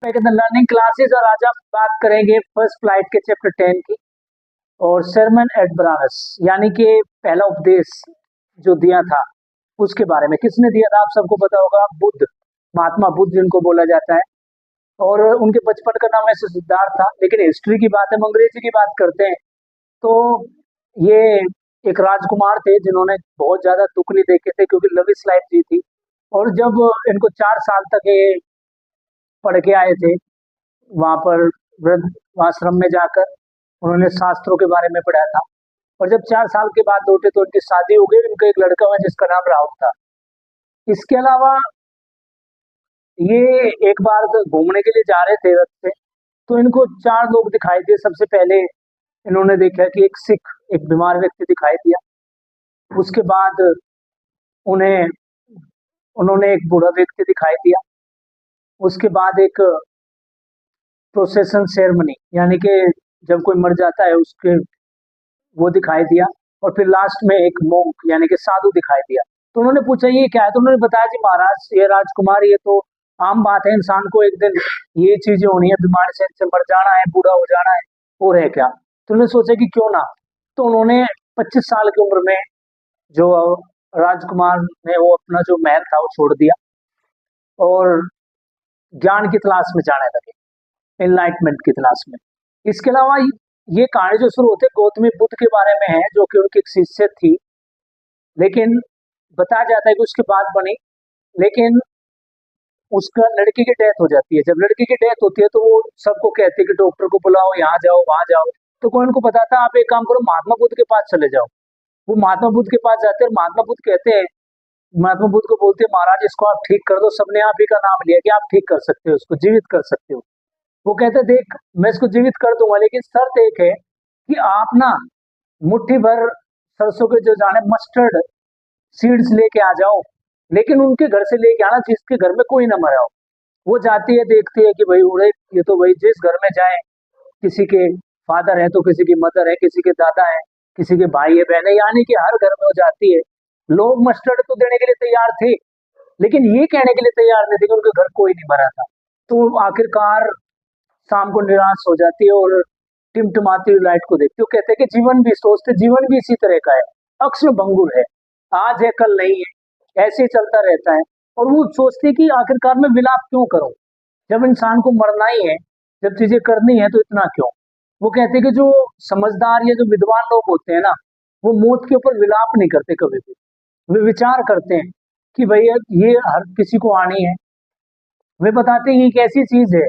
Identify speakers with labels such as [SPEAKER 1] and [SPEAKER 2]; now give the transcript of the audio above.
[SPEAKER 1] Back in the learning classes. और आज हम बात करेंगे फर्स्ट फ्लाइट के चैप्टर 10 की और सरमन एट ब्रानस, यानी कि पहला उपदेश जो दिया था उसके बारे में। किसने दिया था आप सबको पता होगा, बुद्ध, महात्मा बुद्ध जिनको बोला जाता है। और उनके बचपन का नाम ऐसे सिद्धार्थ था, लेकिन हिस्ट्री की बात है, हम अंग्रेजी की बात करते हैं। तो ये एक राजकुमार थे जिन्होंने बहुत ज्यादा दुख नहीं देखे थे क्योंकि लविश लाइफ जी थी। और जब इनको 4 साल तक ये पढ़ के आए थे वहां पर वृद्ध आश्रम में जाकर, उन्होंने शास्त्रों के बारे में पढ़ा था। और जब 4 साल के बाद लौटे तो उनकी शादी हो गई। उनका एक लड़का हुआ जिसका नाम राहुल था। इसके अलावा ये एक बार घूमने के लिए जा रहे थे रथ से, तो इनको 4 लोग दिखाई दिए। सबसे पहले इन्होंने देखा कि एक सिख, एक बीमार व्यक्ति दिखाई दिया। उसके बाद उन्हें उन्होंने एक बूढ़ा व्यक्ति दिखाई दिया। उसके बाद एक प्रोसेशन सेरेमनी, यानी कि जब कोई मर जाता है उसके वो दिखाई दिया। और फिर लास्ट में एक मोंक यानी कि साधु दिखाई दिया। तो उन्होंने पूछा ये क्या है, तो उन्होंने बताया जी महाराज, ये राजकुमार, ये तो आम बात है, इंसान को एक दिन ये चीजें होनी है, बीमारी से मर जाना है, बूढ़ा हो जाना है, और है क्या। तो उन्होंने सोचा कि क्यों ना। तो उन्होंने 25 साल की उम्र में जो राजकुमार ने वो अपना जो महल था वो छोड़ दिया और ज्ञान की तलाश में जाने लगे, एनलाइटमेंट की तलाश में। इसके अलावा ये कहानी जो शुरू होती है गौतमी बुद्ध के बारे में है, जो कि उनकी एक शिष्य थी, लेकिन बताया जाता है कि उसके बाद बनी, लेकिन उसका लड़की की डेथ हो जाती है। जब लड़की की डेथ होती है तो वो सबको कहती है कि डॉक्टर को बुलाओ, यहाँ जाओ वहां जाओ। तो कोई उनको बताता आप एक काम करो, महात्मा बुद्ध के पास चले जाओ। वो महात्मा बुद्ध के पास जाते हैं और महात्मा बुद्ध कहते हैं, महात्मा बुद्ध को बोलते हैं महाराज इसको आप ठीक कर दो। सबने आप ही का नाम लिया कि आप ठीक कर सकते हो, उसको जीवित कर सकते हो। वो कहते देख मैं इसको जीवित कर दूंगा, लेकिन शर्त एक है कि आप ना मुट्ठी भर सरसों के जो जाने मस्टर्ड सीड्स लेके आ जाओ, लेकिन उनके घर से लेके आना जिसके घर में कोई ना मरा हो। वो जाती है, देखती है कि भाई उड़े, ये तो भाई जिस घर में जाए, किसी के फादर है तो किसी की मदर है, किसी के दादा है, किसी के भाई है, बहन है, यानी कि हर घर में वो जाती है। लोग मस्टर्ड तो देने के लिए तैयार थे, लेकिन ये कहने के लिए तैयार नहीं थे कि उनके घर कोई नहीं मरा था। तो आखिरकार शाम को निराश हो जाती है और टिमटिमाती हुई लाइट को देखती है। वो कहते हैं कि जीवन भी, सोचते जीवन भी इसी तरह का है, अक्सर भंगुर है, आज है कल नहीं है, ऐसे ही चलता रहता है। और वो सोचते कि आखिरकार मैं विलाप क्यों करूं, जब इंसान को मरना ही है, जब चीजें करनी है तो इतना क्यों। वो कहते हैं कि जो समझदार या जो विद्वान लोग होते हैं ना, वो मौत के ऊपर विलाप नहीं करते कभी भी। वे विचार करते हैं कि भैया ये हर किसी को आनी है। वे बताते हैं कि एक ऐसी चीज है